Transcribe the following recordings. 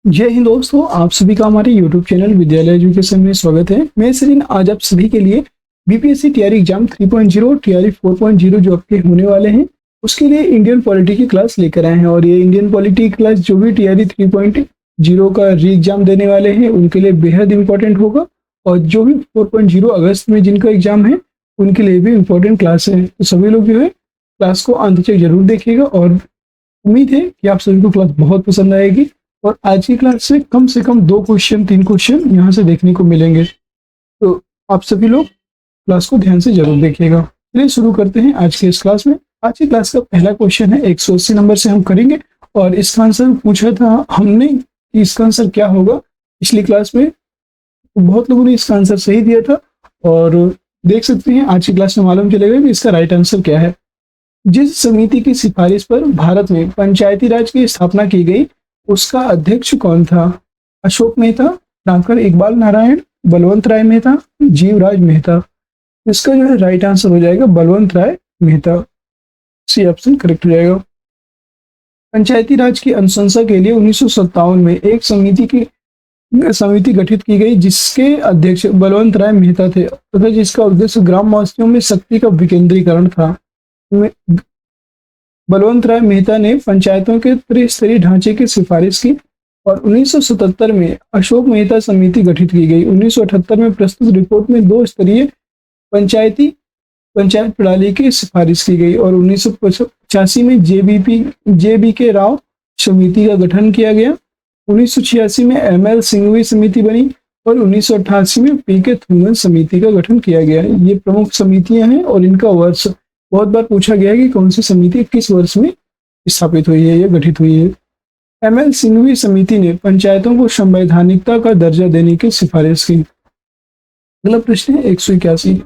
जय हिंद दोस्तों, आप सभी का हमारे YouTube चैनल विद्यालय एजुकेशन में स्वागत है। मैं सचिन आज आप सभी के लिए बीपीएससी टीआरई एग्जाम 3.0 टीआरई 4.0 जो आपके होने वाले हैं उसके लिए इंडियन पॉलिटी की क्लास लेकर आए हैं। और ये इंडियन पॉलिटी क्लास जो भी टीआरई 3.0 का री एग्जाम देने वाले हैं उनके लिए बेहद इंपॉर्टेंट होगा, और जो भी 4.0 अगस्त में जिनका एग्जाम है उनके लिए भी इम्पोर्टेंट क्लास है। तो सभी लोग जो है क्लास को अंत तक जरूर देखिएगा, और उम्मीद है कि आप सभी को क्लास बहुत पसंद आएगी। और आज की क्लास से कम 2 क्वेश्चन 3 क्वेश्चन यहाँ से देखने को मिलेंगे, तो आप सभी लोग क्लास को ध्यान से जरूर देखिएगा। चलिए शुरू करते हैं आज के इस क्लास में। आज की क्लास का पहला क्वेश्चन है 180 नंबर से हम करेंगे, और इसका आंसर पूछा था हमने कि इसका आंसर क्या होगा पिछली क्लास में। तो बहुत लोगों ने इसका आंसर सही दिया था, और देख सकते हैं आज की क्लास में मालूम चलेगा कि इसका राइट आंसर क्या है। जिस समिति की सिफारिश पर भारत में पंचायती राज की स्थापना की गई उसका अध्यक्ष कौन था? अशोक मेहता, डॉक्टर इकबाल नारायण, बलवंत राय मेहता, जीवराज मेहता। इसका जो है राइट आंसर हो जाएगा बलवंत राय मेहता। सी ऑप्शन करेक्ट हो जाएगा। पंचायती राज की अनुशंसा के लिए 1957 में एक समिति गठित की गई जिसके अध्यक्ष बलवंत राय मेहता थे, तथा जिसका उद्देश्य ग्रामवासियों में शक्ति का विकेंद्रीकरण था। बलवंत राय मेहता ने पंचायतों के त्रिस्तरीय ढांचे की सिफारिश की, और 1977 में अशोक मेहता समिति गठित की गई। 1978 में प्रस्तुत रिपोर्ट में 2 स्तरीय पंचायत प्रणाली की सिफारिश की गई, और 1985 में जेबी के राव समिति का गठन किया गया। 1986 में ML सिंघवी समिति बनी, और 1988 में PK थुंगन समिति का गठन किया गया। ये प्रमुख समितियां हैं, और इनका वर्ष बहुत बार पूछा गया है कि कौन सी समिति किस वर्ष में स्थापित हुई है या गठित हुई है। ML सिंघवी समिति ने पंचायतों को संवैधानिकता का दर्जा देने की सिफारिश की। अगला प्रश्न है 181।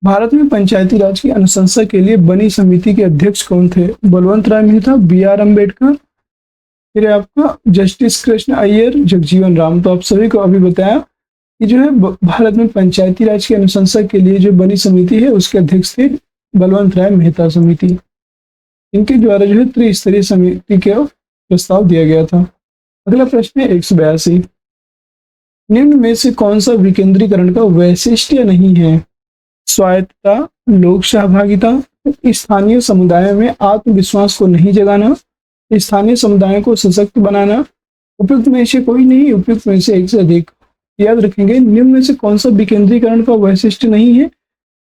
भारत में पंचायती राज की अनुशंसा के लिए बनी समिति के अध्यक्ष कौन थे? बलवंत राय मेहता, BR अम्बेडकर, फिर आपका जस्टिस कृष्ण अय्यर, जगजीवन राम। तो आप सभी को अभी बताया कि जो है भारत में पंचायती राज की अनुशंसा के लिए जो बनी समिति है उसके अध्यक्ष थे बलवंत राय मेहता समिति। इनके द्वारा जो है त्रिस्तरीय समिति का प्रस्ताव दिया गया था। अगला प्रश्न है 182। निम्न में से कौन सा विकेंद्रीकरण का वैशिष्ट्य नहीं है? स्वायत्तता, लोक सहभागिता, स्थानीय समुदायों में आत्मविश्वास को नहीं जगाना, स्थानीय समुदायों को सशक्त बनाना, उपयुक्त में से कोई नहीं, उपयुक्त में से एक से अधिक। याद रखेंगे निम्न में से कौन सा विकेंद्रीकरण का वैशिष्ट्य नहीं है।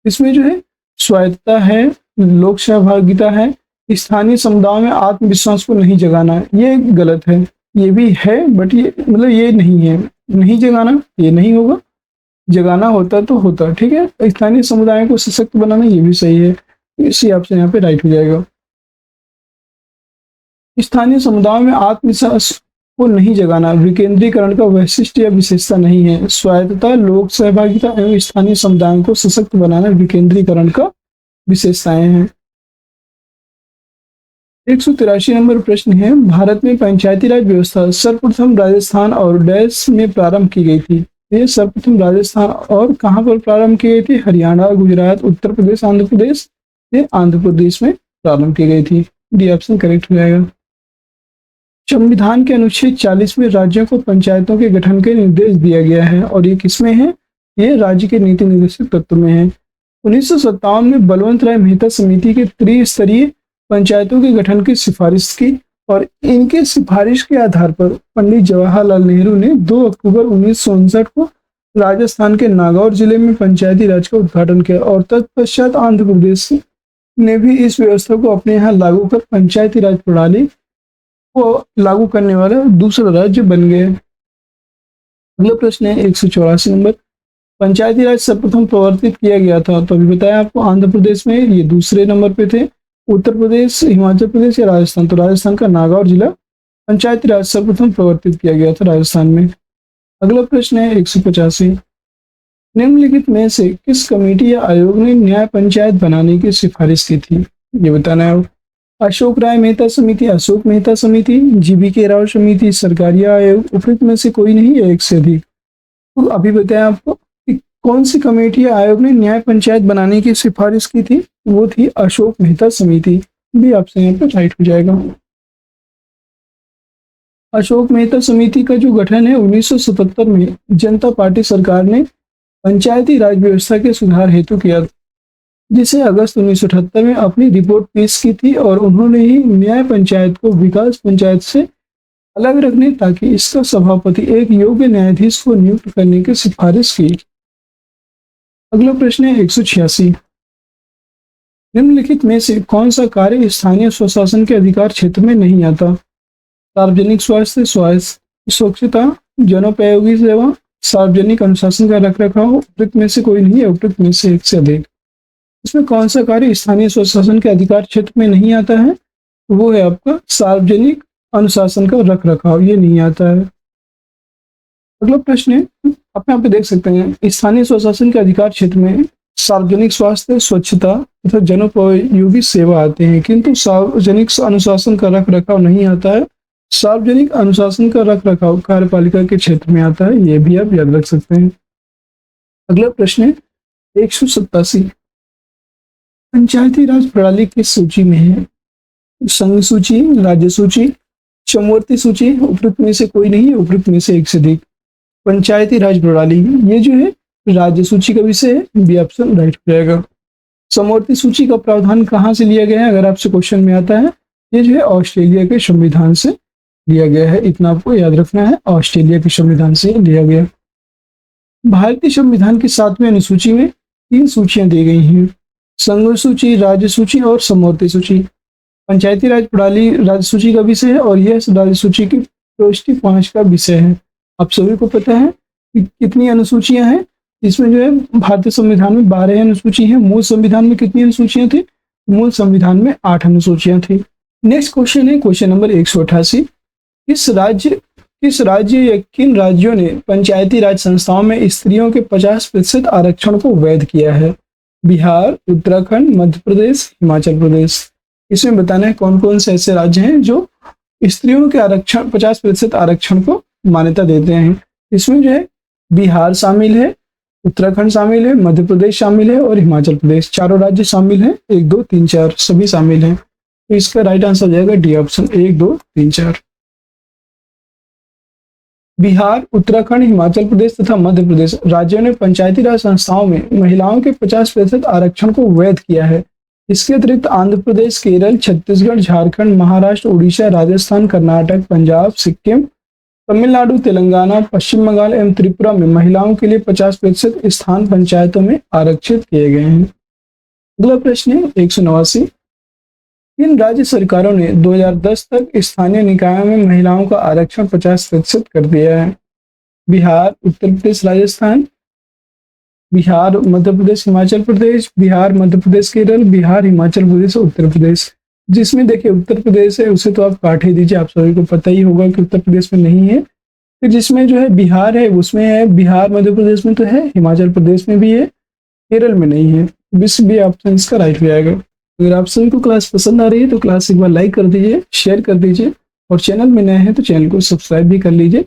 इसमें जो है स्वायत्तता है, लोक सहभागिता है, स्थानीय समुदायों में आत्मविश्वास को नहीं जगाना। ये गलत है, ये भी है बट ये मतलब ये नहीं है। नहीं जगाना ये नहीं होगा, जगाना होता तो होता। ठीक है, स्थानीय समुदायों को सशक्त बनाना ये भी सही है। इसी ऑप्शन यहाँ पे राइट हो जाएगा। स्थानीय समुदायों में आत्मविश्वास को नहीं जगाना विकेंद्रीकरण का वैशिष्ट्य या विशेषता नहीं है। स्वायत्तता, लोक सहभागिता एवं स्थानीय समुदायों को सशक्त बनाना विकेंद्रीकरण का विशेषताएं हैं। 183 नंबर प्रश्न है, भारत में पंचायती राज व्यवस्था सर्वप्रथम राजस्थान और डैश में प्रारंभ की गई थी। ये सर्वप्रथम राजस्थान और कहाँ पर प्रारंभ की गई थी? हरियाणा, गुजरात, उत्तर प्रदेश, आंध्र प्रदेश। ये आंध्र प्रदेश में प्रारंभ की गई थी। डी ऑप्शन करेक्ट हो जाएगा। संविधान के अनुच्छेद 40 में राज्यों को पंचायतों के गठन के निर्देश दिया गया है, और ये किसमें है? ये राज्य के नीति निर्देशक तत्व में है। 1957 में बलवंत राय मेहता समिति के त्रिस्तरीय पंचायतों के गठन की सिफारिश की, और इनके सिफारिश के आधार पर पंडित जवाहरलाल नेहरू ने 2 अक्टूबर 1959 को राजस्थान के नागौर जिले में पंचायती राज का उद्घाटन किया, और तत्पश्चात आंध्र प्रदेश ने भी इस व्यवस्था को अपने यहाँ लागू कर पंचायती राज प्रणाली को लागू करने वाला दूसरा राज्य बन गए। अगला प्रश्न है 184 नंबर। पंचायती राज सर्वप्रथम प्रवर्तित किया गया था, तो अभी बताया आपको आंध्र प्रदेश में, ये दूसरे नंबर पे थे। उत्तर प्रदेश, हिमाचल प्रदेश या राजस्थान? तो राजस्थान का नागौर जिला पंचायती राज सर्वप्रथम प्रवर्तित किया गया था राजस्थान में। अगला प्रश्न है 185। निम्नलिखित में से किस कमेटी या आयोग ने न्याय पंचायत बनाने की सिफारिश की थी? ये बताना है। अशोक राय मेहता समिति, अशोक मेहता समिति, GBK राव समिति, सरकारी आयोग, उपयुक्त में से कोई नहीं है एक से अधिक। तो अभी बताया आपको कि कौन सी कमेटी या आयोग ने न्याय पंचायत बनाने की सिफारिश की थी? वो थी अशोक मेहता समिति। भी आपसे यहाँ पे राइट हो जाएगा। अशोक मेहता समिति का जो गठन है 1977 में जनता पार्टी सरकार ने पंचायती राज व्यवस्था के सुधार हेतु किया, जिसे अगस्त 1978 में अपनी रिपोर्ट पेश की थी और उन्होंने ही न्याय पंचायत को विकास पंचायत से अलग रखने ताकि इसका सभापति एक योग्य न्यायाधीश को नियुक्त करने की सिफारिश की। अगला प्रश्न है 186। निम्नलिखित में से कौन सा कार्य स्थानीय स्वशासन के अधिकार क्षेत्र में नहीं आता? सार्वजनिक स्वास्थ्य, स्वच्छता, जनोपयोगी सेवा, सार्वजनिक अनुशासन का रखरखाव। उपयुक्त में से कोई नहीं है, उपयुक्त में से एक से अधिक। इसमें कौन सा कार्य स्थानीय स्वशासन के अधिकार क्षेत्र में नहीं आता है? वो है आपका सार्वजनिक अनुशासन का रखरखाव, ये नहीं आता है। अगला प्रश्न है, आप यहाँ पे देख सकते हैं स्थानीय स्वशासन के अधिकार क्षेत्र में सार्वजनिक स्वास्थ्य, स्वच्छता तथा जनोपयोगी सेवा आते हैं, किंतु सार्वजनिक अनुशासन का रखरखाव नहीं आता है। सार्वजनिक अनुशासन का रखरखाव कार्यपालिका के क्षेत्र में आता है, ये भी आप याद रख सकते हैं। अगला प्रश्न है 187। पंचायती राज प्रणाली किस सूची में है? संघ सूची, राज्य सूची, समवर्ती सूची। उपयुक्त में से कोई नहीं है, उपयुक्त में से एक से अधिक। पंचायती राज प्रणाली ये जो है राज्य सूची का विषय है, बी ऑप्शन राइट हो जाएगा। समवर्ती सूची का प्रावधान कहाँ से लिया गया है अगर आपसे क्वेश्चन में आता है? ये जो है ऑस्ट्रेलिया के संविधान से लिया गया है, इतना आपको याद रखना है, ऑस्ट्रेलिया के संविधान से लिया गया। भारतीय संविधान की 7वीं अनुसूची में 3 सूचियां दी गई हैं, संघ सूची, राज्य सूची और समवर्ती सूची। पंचायती राज प्रणाली राज्य सूची का विषय है और यह राज्य सूची की प्रविष्टि 5 का विषय है। आप सभी को पता है कि कितनी अनुसूचियां हैं इसमें? जो है भारतीय संविधान में 12 अनुसूची है। मूल संविधान में कितनी अनुसूचियां थी? मूल संविधान में 8 अनुसूचियां थी। नेक्स्ट क्वेश्चन है क्वेश्चन नंबर 188। किस राज्य या किन राज्यों ने पंचायती राज संस्थाओं में स्त्रियों के 50% आरक्षण को वैध किया है? बिहार, उत्तराखंड, मध्य प्रदेश, हिमाचल प्रदेश। इसमें बताना है कौन कौन से ऐसे राज्य हैं जो स्त्रियों के आरक्षण 50% आरक्षण को मान्यता देते हैं। इसमें जो है बिहार शामिल है, उत्तराखंड शामिल है, मध्य प्रदेश शामिल है और हिमाचल प्रदेश। चारों राज्य शामिल हैं, 1, 2, 3, 4 सभी शामिल हैं। तो इसका राइट आंसर हो जाएगा डी ऑप्शन, 1, 2, 3, 4। बिहार, उत्तराखंड, हिमाचल प्रदेश तथा मध्य प्रदेश राज्यों ने पंचायती राज संस्थाओं में महिलाओं के 50% आरक्षण को वैध किया है। इसके अतिरिक्त आंध्र प्रदेश, केरल, छत्तीसगढ़, झारखंड, महाराष्ट्र, उड़ीसा, राजस्थान, कर्नाटक, पंजाब, सिक्किम, तमिलनाडु, तेलंगाना, पश्चिम बंगाल एवं त्रिपुरा में महिलाओं के लिए 50% स्थान पंचायतों में आरक्षित किए गए हैं। अगला प्रश्न है 189। इन राज्य सरकारों ने 2010 तक स्थानीय निकायों में महिलाओं का आरक्षण 50% कर दिया है? बिहार, उत्तर प्रदेश, राजस्थान, बिहार, मध्य प्रदेश, हिमाचल प्रदेश, बिहार, मध्य प्रदेश, केरल, बिहार, हिमाचल प्रदेश और उत्तर प्रदेश। जिसमें देखिए उत्तर प्रदेश है उसे तो आप काट ही दीजिए, आप सभी को पता ही होगा कि उत्तर प्रदेश में नहीं है। फिर जिसमें जो है बिहार है उसमें है, बिहार मध्य प्रदेश में तो है, हिमाचल प्रदेश में भी है, केरल में नहीं है। विश्व भी ऑप्शन इसका राइट हो जाएगा। अगर आप सभी को क्लास पसंद आ रही है तो क्लास एक बार लाइक कर दीजिए, शेयर कर दीजिए और चैनल में नए हैं तो चैनल को सब्सक्राइब भी कर लीजिए।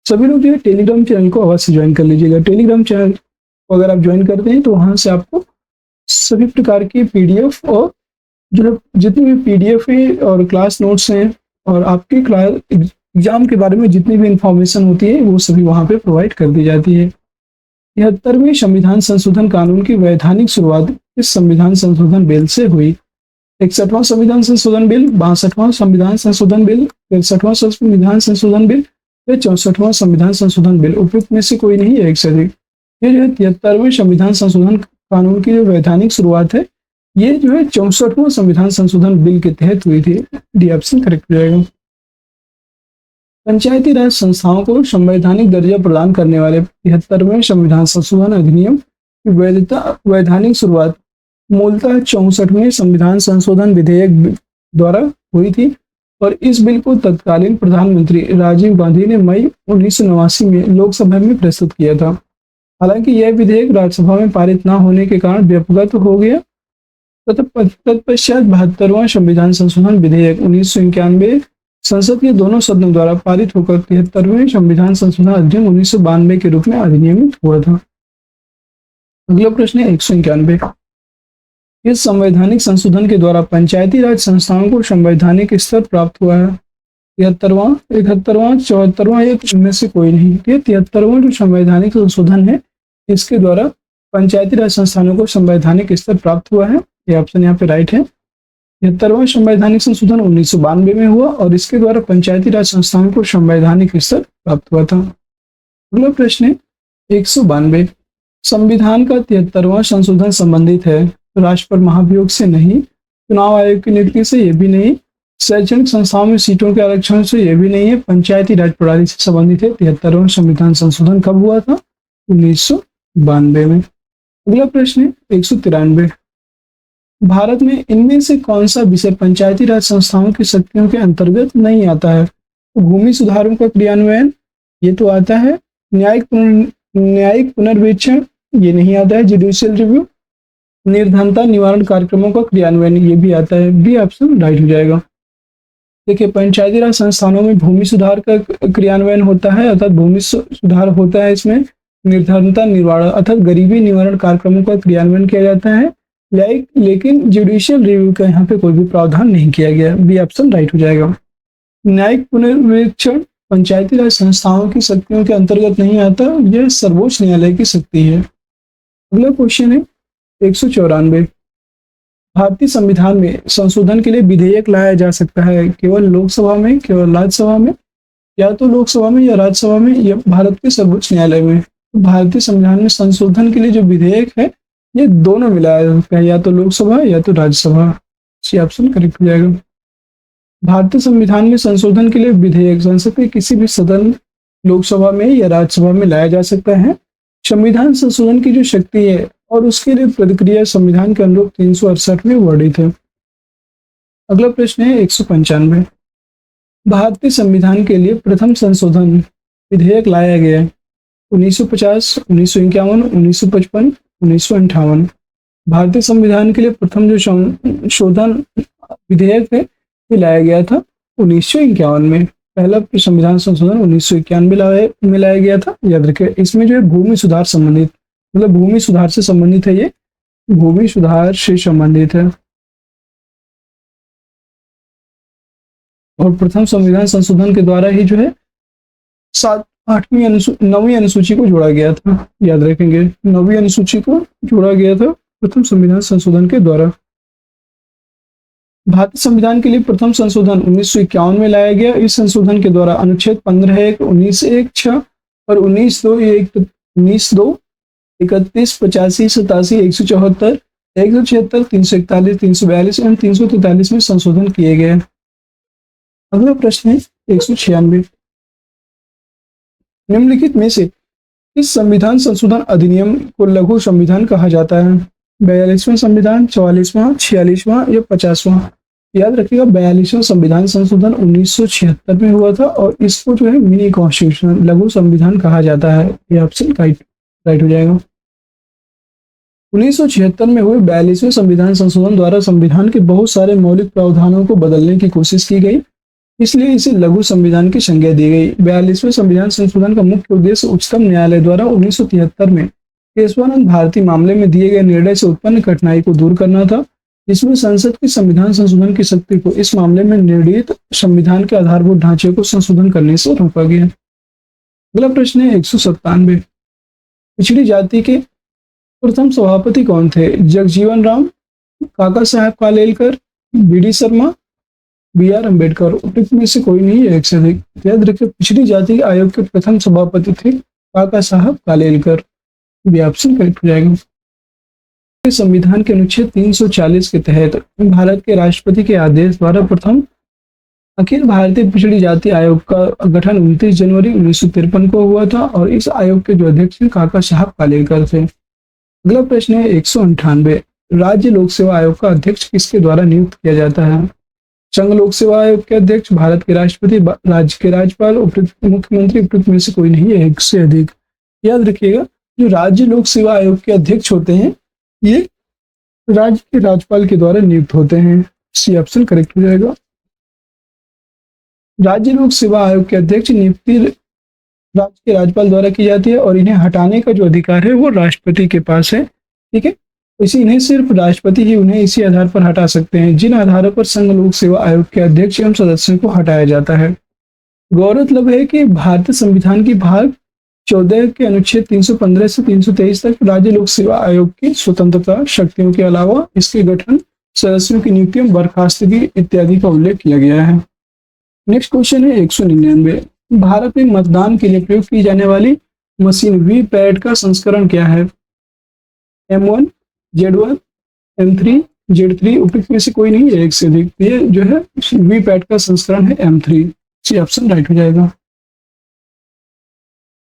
सभी लोग जो है टेलीग्राम चैनल को अवश्य ज्वाइन कर लीजिएगा। टेलीग्राम चैनल को अगर आप ज्वाइन करते हैं तो वहाँ से आपको सभी प्रकार की PDF और जो है जितनी भी PDF है और क्लास नोट्स हैं और आपके क्लास एग्जाम के बारे में जितनी भी इंफॉर्मेशन होती है वो सभी वहाँ पे प्रोवाइड कर दी जाती है। 73वें संविधान संशोधन कानून की वैधानिक शुरुआत इस संविधान संशोधन बिल से हुई? 61वां संविधान संशोधन बिल, 62वां संविधान संशोधन बिल, 63वां संविधान संशोधन बिल या 64वां संविधान संशोधन बिल। उपयुक्त में से कोई नहीं है, एक से अधिक। ये जो है 73वें संविधान संशोधन कानून की जो वैधानिक शुरुआत है ये जो है 64वां संविधान संशोधन बिल के तहत हुई थी। डी ऑप्शन करेक्ट हो जाएगा। पंचायती राज संस्थाओं को संवैधानिक दर्जा प्रदान करने वाले 73वें संविधान संशोधन अधिनियम की वैधानिक शुरुआत मूलतः 64वें संविधान संशोधन विधेयक द्वारा हुई थी और इस बिल को तत्कालीन प्रधानमंत्री राजीव गांधी ने मई 1989 में लोकसभा में प्रस्तुत किया था। हालांकि यह विधेयक राज्यसभा में पारित न होने के कारण व्यपगत हो गया। तत्पश्चात 72वां संविधान संशोधन विधेयक 1991 संसद के दोनों सदनों द्वारा पारित होकर 73वें संविधान संशोधन अधिनियम 1992 के रूप में अधिनियमित हुआ था। अगला प्रश्न है 191। इस संवैधानिक संशोधन के द्वारा पंचायती राज संस्थाओं को संवैधानिक स्तर प्राप्त हुआ है? 73वां, 71वां, 74वां, या इनमें से कोई नहीं। ये 73वां जो संवैधानिक संशोधन है, इसके द्वारा पंचायती राज संस्थानों को संवैधानिक स्तर प्राप्त हुआ है। ये ऑप्शन यहाँ पे राइट है। 73वां संवैधानिक संशोधन 1992 में हुआ और इसके द्वारा पंचायती राज संस्थानों को संवैधानिक स्तर प्राप्त हुआ था। अगला प्रश्न है 192। संविधान का 73वां संशोधन संबंधित है राष्ट्रपति महाभियोग से नहीं, चुनाव आयोग की नियुक्ति से ये भी नहीं, शैक्षणिक संस्थाओं में सीटों के आरक्षण से ये भी नहीं है, पंचायती राज प्रणाली से संबंधित है। 73वां संविधान संशोधन कब हुआ था? 1992 में। अगला प्रश्न है 193। भारत में इनमें से कौन सा विषय पंचायती राज संस्थाओं की शक्तियों के अंतर्गत नहीं आता है? तो भूमि सुधारों का क्रियान्वयन, ये तो आता है। न्यायिक पुनर्वीक्षण, ये नहीं आता है। जुडिशियल रिव्यू, निर्धनता निवारण कार्यक्रमों का क्रियान्वयन, ये भी आता है। बी ऑप्शन राइट हो जाएगा। देखिए, पंचायती राज संस्थानों में भूमि सुधार का क्रियान्वयन होता है, अर्थात भूमि सुधार होता है। इसमें निर्धनता निवारण अर्थात गरीबी निवारण कार्यक्रमों का क्रियान्वयन किया जाता है। लेकिन जुडिशियल रिव्यू का यहाँ पे कोई भी प्रावधान नहीं किया गया। बी ऑप्शन राइट हो जाएगा। न्यायिक पुनर्वीक्षण पंचायती राज संस्थाओं की शक्तियों के अंतर्गत नहीं आता, यह सर्वोच्च न्यायालय की शक्ति है। अगला क्वेश्चन है 194। भारतीय संविधान में संशोधन के लिए विधेयक लाया जा सकता है केवल लोकसभा में, केवल राज्यसभा में, या तो लोकसभा में या राज्यसभा में, या भारत के सर्वोच्च न्यायालय में। तो भारतीय संविधान में संशोधन के लिए जो विधेयक है, ये दोनों में लाया जा सकता है, या तो लोकसभा या तो राज्यसभा। सी ऑप्शन करेक्ट हो जाएगा। भारतीय संविधान में संशोधन के लिए विधेयक संसद के किसी भी सदन, लोकसभा में या राज्यसभा में लाया जा सकता है। संविधान संशोधन की जो शक्ति है और उसके लिए प्रतिक्रिया संविधान के अनुरूप 368 में वर्णित है। अगला प्रश्न है 195। भारतीय संविधान के लिए प्रथम संशोधन विधेयक लाया गया 1950, 1951, 1955, 1958। भारतीय संविधान के लिए प्रथम जो संशोधन विधेयक है, ये लाया गया था 1951 में। पहला संविधान संशोधन 1991 में लाया गया था। याद रखिए, इसमें जो है भूमि सुधार संबंधित, मतलब भूमि सुधार से संबंधित है। ये भूमि सुधार से संबंधित है। और प्रथम संविधान संशोधन के द्वारा ही जो है 9वीं अनुसूची को जोड़ा गया था। याद रखेंगे, 9वीं अनुसूची को जोड़ा गया था प्रथम संविधान संशोधन के द्वारा। भारतीय संविधान के लिए प्रथम संशोधन 1951 में लाया गया। इस संशोधन के द्वारा अनुच्छेद 15(1), 19(1)(6) और 19(2)(1), 19(2), 31, 85, 87, 174, 176, 341, 342 एवं 343 में संशोधन किए गए। अगला प्रश्न है 196। निम्नलिखित में से इस संविधान संशोधन अधिनियम को लघु संविधान कहा जाता है? 42वां संविधान, 44वां, 46वां या 50वां? याद रखिएगा, 42वां संविधान संशोधन 1976 में हुआ था और इसको जो है मिनी कॉन्स्टिट्यूशन, लघु संविधान कहा जाता है। ये ऑप्शन राइट हो जाएगा। 1976 में हुए 42वें संविधान संशोधन द्वारा संविधान के बहुत सारे मौलिक प्रावधानों को बदलने की कोशिश की गई, इसलिए इसे लघु संविधान की संज्ञा दी गई। 42वें संविधान संशोधन का मुख्य उद्देश्य उच्चतम न्यायालय द्वारा 1973 में केशवानंद भारती मामले में दिए गए निर्णय से उत्पन्न कठिनाई को दूर करना था। इसमें संसद की संविधान संशोधन की शक्ति को इस मामले में निर्णीत संविधान के आधारभूत ढांचे को संशोधन करने से रोका गया। अगला प्रश्न है 197। पिछड़ी जाति के प्रथम सभापति कौन थे? जगजीवन राम, काका साहब कालेलकर, बी.डी. शर्मा, बी.आर. अम्बेडकर। उपयुक्त में से कोई नहीं है, एक से अधिक। याद रखिए, पिछड़ी जाति आयोग के प्रथम सभापति थे काका साहब कालेलकर। भी ऑप्शन करेक्ट हो जाएगा। संविधान के अनुच्छेद 340 के तहत भारत के राष्ट्रपति के आदेश द्वारा प्रथम अखिल भारतीय पिछड़ी जाति आयोग का गठन 29 जनवरी 1953 को हुआ था और इस आयोग के जो अध्यक्ष थे काका साहब कालेलकर थे। अगला प्रश्न है 198। राज्य लोक सेवा आयोग का अध्यक्ष किसके द्वारा नियुक्त किया जाता है? संघ लोक सेवा आयोग के अध्यक्ष, भारत के राष्ट्रपति, राज्य के राज्यपाल, मुख्यमंत्री। उपयुक्त में से कोई नहीं है, एक से अधिक। याद रखिएगा, जो राज्य लोक सेवा आयोग के अध्यक्ष होते हैं, ये राज्य के राज्यपाल के द्वारा नियुक्त होते हैं। सी ऑप्शन करेक्ट हो जाएगा। राज्य लोक सेवा आयोग के अध्यक्ष नियुक्ति राज्य के राज्यपाल द्वारा की जाती है और इन्हें हटाने का जो अधिकार है वो राष्ट्रपति के पास है। ठीक है, इन्हें सिर्फ राष्ट्रपति ही उन्हें इसी आधार पर हटा सकते हैं जिन आधारों पर संघ लोक सेवा आयोग के अध्यक्ष एवं सदस्यों को हटाया जाता है। गौरतलब है कि भारतीय संविधान की भाग 14 के अनुच्छेद 315 से 323 तक राज्य लोक सेवा आयोग की स्वतंत्रता शक्तियों के अलावा इसके गठन, सदस्यों की नियुक्ति, बर्खास्तगी इत्यादि का उल्लेख किया गया है। नेक्स्ट क्वेश्चन है 199। भारत में मतदान के लिए प्रयोग की जाने वाली मशीन वीपैट का संस्करण क्या है? M1, Z1, M3, Z3, उपयुक्त में से कोई नहीं है, एक से अधिक। ये जो है वीपैट का संस्करण है M3। सी ऑप्शन राइट हो जाएगा।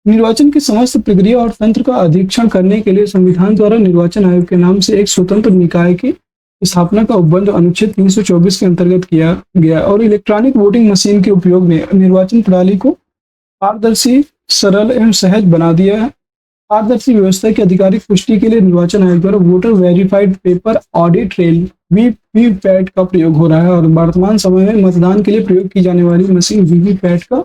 निर्वाचन की समस्त प्रक्रिया और तंत्र का अधीक्षण करने के लिए संविधान द्वारा निर्वाचन आयोग के नाम से एक स्वतंत्र निकाय की स्थापना का उपबंध अनुच्छेद 324 के अंतर्गत किया गया और इलेक्ट्रॉनिक वोटिंग मशीन के उपयोग ने निर्वाचन प्रणाली को पारदर्शी, सरल एवं सहज बना दिया है। पारदर्शी व्यवस्था की आधिकारिक पुष्टि के लिए निर्वाचन आयोग द्वारा voter verified paper audit trail VVPAT का प्रयोग हो रहा है और वर्तमान समय में मतदान के लिए प्रयोग की जाने वाली मशीन वीवीपैट का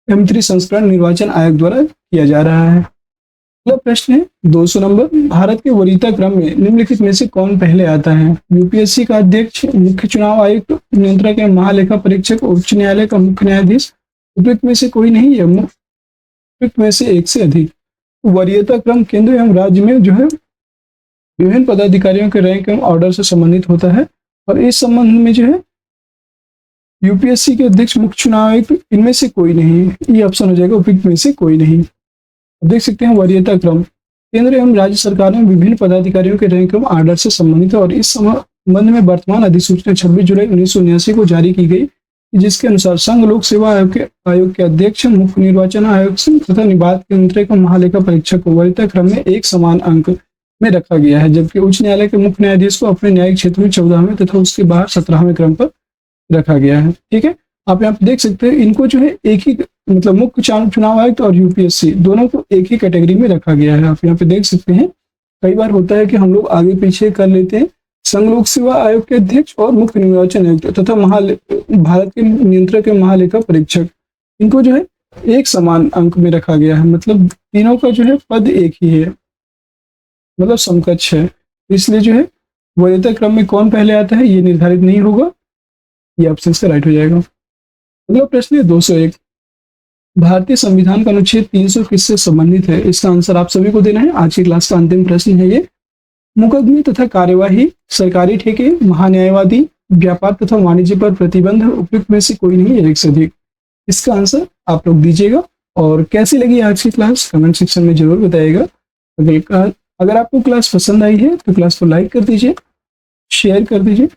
M3 संस्करण निर्वाचन आयोग द्वारा किया जा रहा है। अगला प्रश्न है 200 नंबर। भारत के वरीयता क्रम में निम्नलिखित में से कौन पहले आता है? यूपीएससी का अध्यक्ष, मुख्य चुनाव आयुक्त, नियंत्रक एवं महालेखा परीक्षक, उच्च न्यायालय का मुख्य न्यायाधीश। उपयुक्त में से कोई नहीं है, उपयुक्त में से एक से अधिक। वरीयता क्रम केंद्र एवं राज्य में जो है विभिन्न पदाधिकारियों के रैंक एवं ऑर्डर से संबंधित होता है और इस संबंध में जो है यूपीएससी के अध्यक्ष, मुख्य चुनाव आयुक्त, इनमें से कोई नहीं। ये ऑप्शन हो जाएगा उपयुक्त में से कोई नहीं। देख सकते हैं वरीयता क्रम केंद्र एवं राज्य सरकार में विभिन्न पदाधिकारियों के रैंक एवं ऑर्डर से संबंधित है और इस संबंध में वर्तमान अधिसूचना 26 जुलाई 1979 को जारी की गई, जिसके अनुसार संघ लोक सेवा आयोग के अध्यक्ष, मुख्य निर्वाचन आयुक्त तथा निवार्ड नियंत्रक और महालेखा परीक्षक को वरीयता क्रम में एक समान अंक में रखा गया है, जबकि उच्च न्यायालय के मुख्य न्यायाधीश को अपने न्यायिक क्षेत्र में 14वें तथा उसके बाहर 17वें क्रम पर रखा गया है। ठीक है, आप यहाँ पे देख सकते हैं इनको जो है एक ही मतलब मुख्य चुनाव आयुक्त और यूपीएससी दोनों को एक ही कैटेगरी में रखा गया है। आप यहाँ पे देख सकते हैं कई बार होता है कि हम लोग आगे पीछे कर लेते हैं। संघ लोक सेवा आयोग के अध्यक्ष और मुख्य निर्वाचन आयुक्त तथा भारत के नियंत्रक एवं महालेखा परीक्षक, इनको जो है एक समान अंक में रखा गया है, मतलब तीनों का जो है पद एक ही है, मतलब समकक्ष है। इसलिए जो है वरीयता क्रम में कौन पहले आता है ये निर्धारित नहीं होगा, ये ऑप्शन से राइट हो जाएगा। अगला प्रश्न है 201। भारतीय संविधान का अनुच्छेद 300 किससे संबंधित है? इसका आंसर आप सभी को देना है। आज की क्लास का अंतिम प्रश्न है ये। मुकदमे तथा कार्यवाही, सरकारी ठेके, महान्यायवादी, व्यापार तथा वाणिज्य पर प्रतिबंध। उपयुक्त में से कोई नहीं है, एक से अधिक। इसका आंसर आप लोग दीजिएगा। और कैसी लगी आज की क्लास कमेंट सेक्शन में जरूर बताइएगा। अगर आपको क्लास पसंद आई है तो क्लास को लाइक कर दीजिए, शेयर कर दीजिए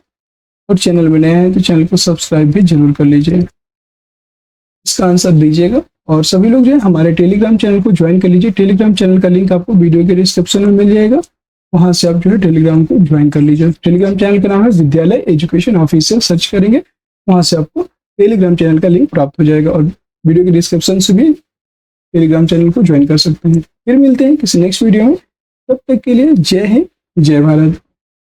और चैनल में नए हैं तो चैनल को सब्सक्राइब भी जरूर कर लीजिए। इसका आंसर दीजिएगा। और सभी लोग जो है हमारे टेलीग्राम चैनल को ज्वाइन कर लीजिए। टेलीग्राम चैनल का लिंक आपको वीडियो के डिस्क्रिप्शन में मिल जाएगा, वहां से आप जो है टेलीग्राम को ज्वाइन कर लीजिए। टेलीग्राम चैनल का नाम है विद्यालय एजुकेशन ऑफिशियल, सर्च करेंगे वहां से आपको टेलीग्राम चैनल का लिंक प्राप्त हो जाएगा और वीडियो के डिस्क्रिप्शन से भी टेलीग्राम चैनल को ज्वाइन कर सकते हैं। फिर मिलते हैं किसी नेक्स्ट वीडियो में, तब तक के लिए जय हिंद, जय भारत।